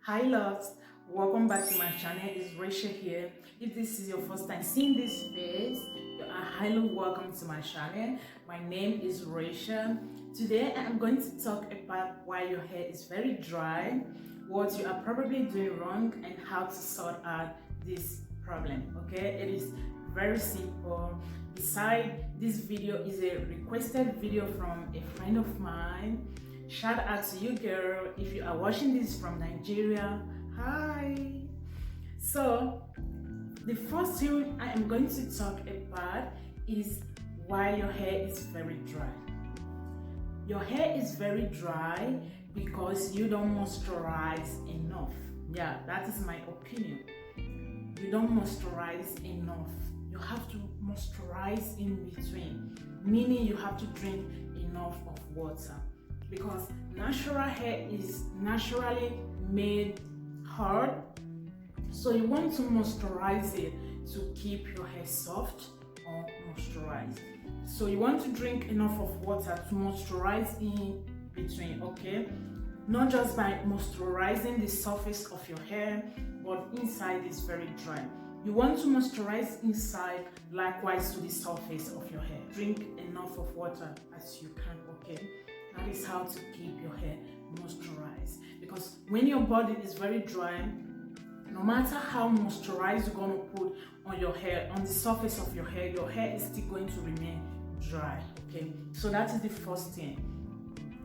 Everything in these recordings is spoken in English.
Hi loves, welcome back to my channel. It's Rachael here. If this is your first time seeing this face, you are highly welcome to my channel. My name is Rachael. Today I am going to talk about why your hair is very dry, what you are probably doing wrong, and how to sort out this problem. Okay, it is very simple. Beside this video is a requested video from a friend of mine. Shout out to you, girl. If you are watching this from Nigeria, hi. So the first thing I am going to talk about is why your hair is very dry. Your hair is very dry because you don't moisturize enough. Yeah, that is my opinion. You don't moisturize enough. You have to moisturize in between, meaning you have to drink enough of water. Because natural hair is naturally made hard, so you want to moisturize it to keep your hair soft or moisturized. So you want to drink enough of water to moisturize in between, okay? Not just by moisturizing the surface of your hair, but inside is very dry. You want to moisturize inside, likewise to the surface of your hair. Drink enough of water as you can, okay? That is how to keep your hair moisturized. Because when your body is very dry, no matter how moisturized you're going to put on your hair, on the surface of your hair is still going to remain dry. Okay, so that is the first thing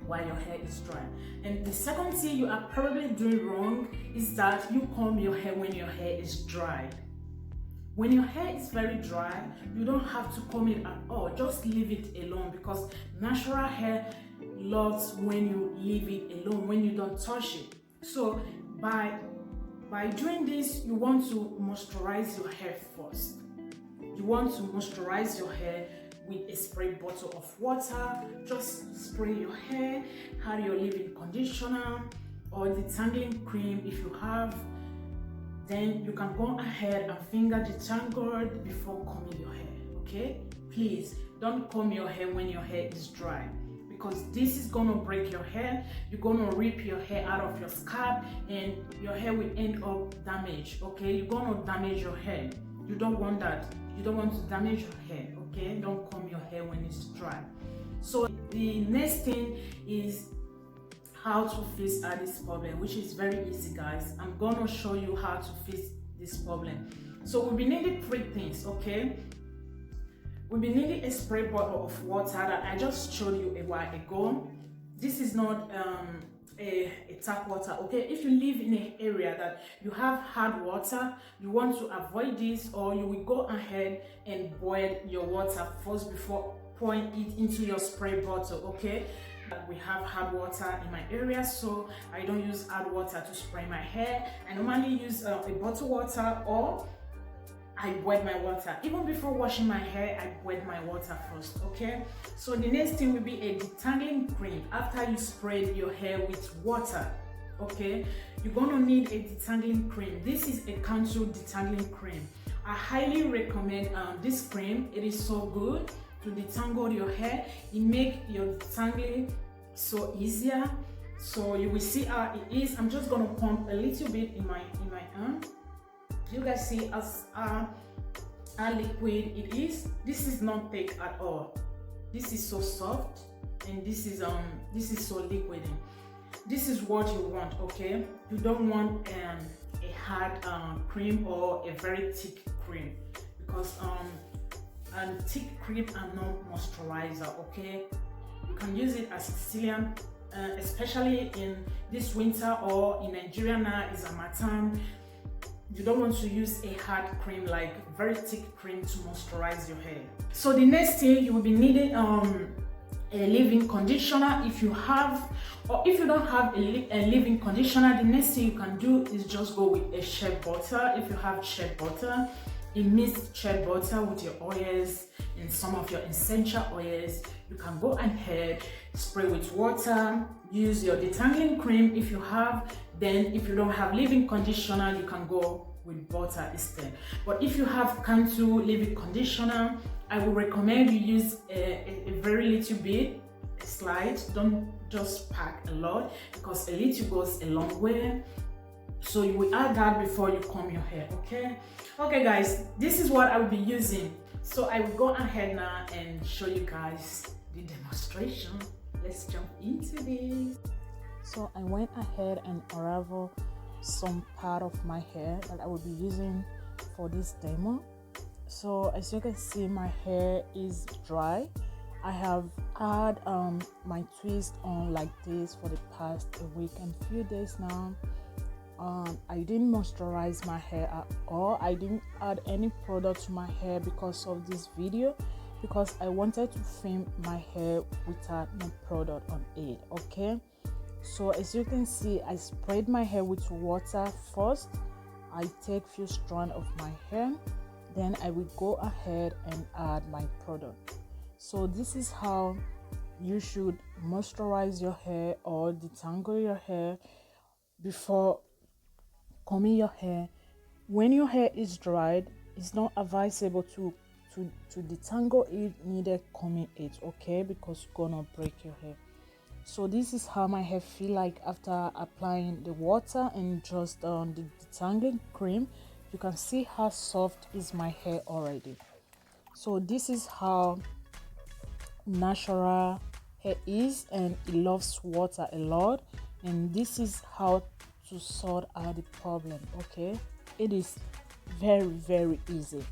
why your hair is dry. And the second thing you are probably doing wrong is that you comb your hair when your hair is dry. When your hair is very dry, you don't have to comb it at all. Just leave it alone, because natural hair loves when you leave it alone, when you don't touch it. So by doing this, you want to moisturize your hair first. You want to moisturize your hair with a spray bottle of water. Just spray your hair, add your leave-in conditioner or detangling cream if you have. Then you can go ahead and finger detangle before combing your hair, okay? Please don't comb your hair when your hair is dry, because this is gonna break your hair. You're gonna rip your hair out of your scalp and your hair will end up damaged, okay? You're gonna damage your hair. You don't want that. You don't want to damage your hair, okay? Don't comb your hair when it's dry. So the next thing is how to fix this problem, which is very easy, guys. I'm gonna show you how to fix this problem. So we'll be needing three things, okay? We'll be needing a spray bottle of water that I just showed you a while ago. This is not a tap water, okay? If you live in an area that you have hard water, you want to avoid this, or you will go ahead and boil your water first before pouring it into your spray bottle, okay? We have hard water in my area, so I don't use hard water to spray my hair. I normally use a bottle water, or I boil my water. Even before washing my hair, I boil my water first, okay? So the next thing will be a detangling cream. After you sprayed your hair with water, okay, you're gonna need a detangling cream. This is a contour detangling cream. I highly recommend this cream. It is so good to detangle your hair. It makes your detangling so easier. So you will see how it is. I'm just gonna pump a little bit in my hand. You guys see as how liquid it is. This is not thick at all. This is so soft, and this is so liquid. This is what you want, okay? You don't want a hard cream or a very thick cream, because thick cream are not moisturizer, okay? You can use it as Sicilian, especially in this winter, or in Nigeria now is Harmattan. You don't want to use a hard cream, like very thick cream, to moisturize your hair. So the next thing, you will be needing a leave-in conditioner if you have, or if you don't have a leave-in conditioner, the next thing you can do is just go with a shea butter. If you have shea butter, a mixed shea butter with your oils and some of your essential oils, you can go ahead, spray with water, use your detangling cream if you have. Then if you don't have leave-in conditioner, you can go with butter instead. But if you have contour leave-in conditioner, I would recommend you use a very little bit, a slide. Don't just pack a lot, because a little goes a long way. So you will add that before you comb your hair. Okay guys, this is what I will be using. So I will go ahead now and show you guys the demonstration. Let's jump into this. So I went ahead and unraveled some part of my hair that I will be using for this demo. So as you can see, my hair is dry. I have had my twist on like this for the past a week and few days now. I didn't moisturize my hair at all. I didn't add any product to my hair because of this video, because I wanted to film my hair without no product on it. Okay, so as you can see, I sprayed my hair with water first. I take few strands of my hair, then I will go ahead and add my product. So this is how you should moisturize your hair or detangle your hair before combing your hair. When your hair is dried, it's not advisable to detangle it, neither combing it, okay, because you're gonna break your hair. So this is how my hair feel like after applying the water and just the detangling cream. You can see how soft is my hair already. So this is how natural hair is, and it loves water a lot, and this is how to sort out the problem. Okay, it is very easy.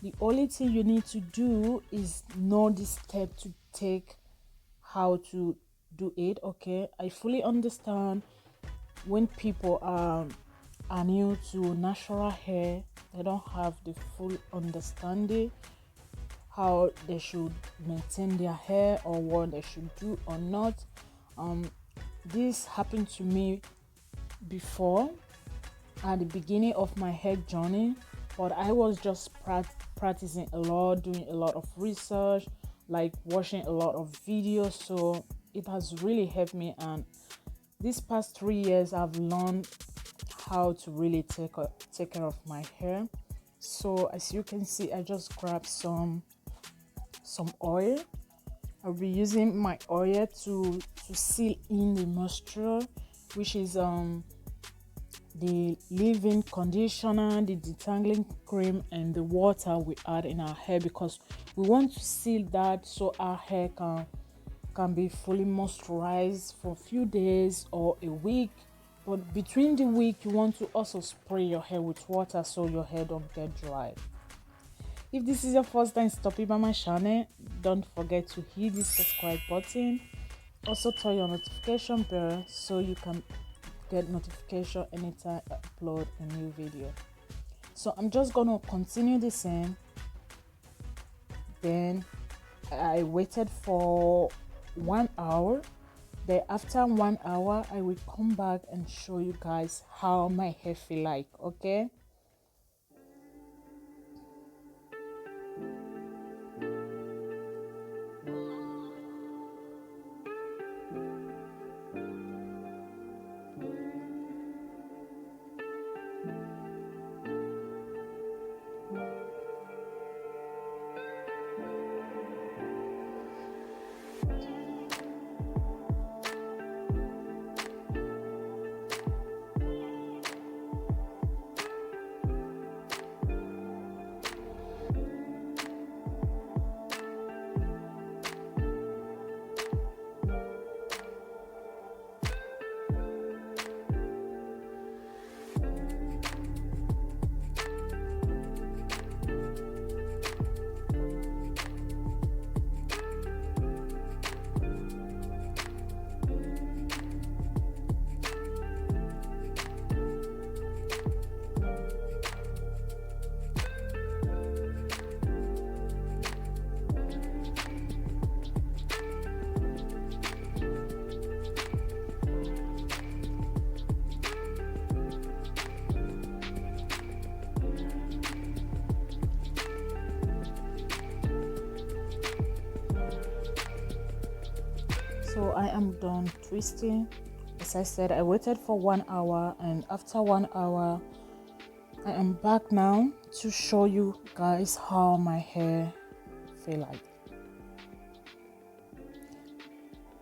The only thing you need to do is know the step to take, how to do it. Okay, I fully understand when people are new to natural hair, they don't have the full understanding how they should maintain their hair or what they should do or not. This happened to me before at the beginning of my hair journey, but I was just practicing a lot, doing a lot of research, like watching a lot of videos. So it has really helped me, and these past 3 years I've learned how to really take care of my hair. So as you can see, I just grabbed some oil. I'll be using my oil to seal in the moisture, which is the leave-in conditioner, the detangling cream, and the water we add in our hair, because we want to seal that so our hair can be fully moisturized for a few days or a week. But between the week, you want to also spray your hair with water so your hair don't get dry. If this is your first time stopping by my channel, don't forget to hit the subscribe button. Also turn your notification bell so you can get notification anytime I upload a new video. So I'm just gonna continue the same. Then I waited for 1 hour. Then after 1 hour, I will come back and show you guys how my hair feel like. Okay. So I am done twisting. As I said, I waited for 1 hour, and after 1 hour I am back now to show you guys how my hair feel like.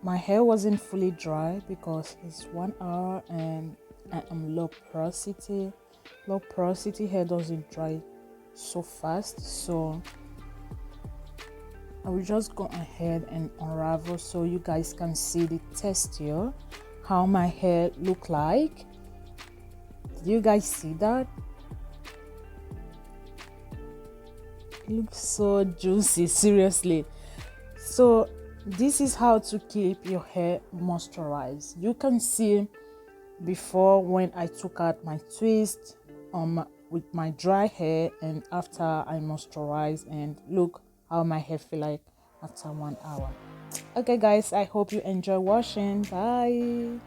My hair wasn't fully dry because it's 1 hour and I am low porosity. Low porosity hair doesn't dry so fast, so I will just go ahead and unravel so you guys can see the texture, how my hair look like. Did you guys see that? It looks so juicy, seriously. So this is how to keep your hair moisturized. You can see before when I took out my twist with my dry hair, and after I moisturize, and look how my hair feel like after 1 hour. Okay guys, I hope you enjoy watching. Bye.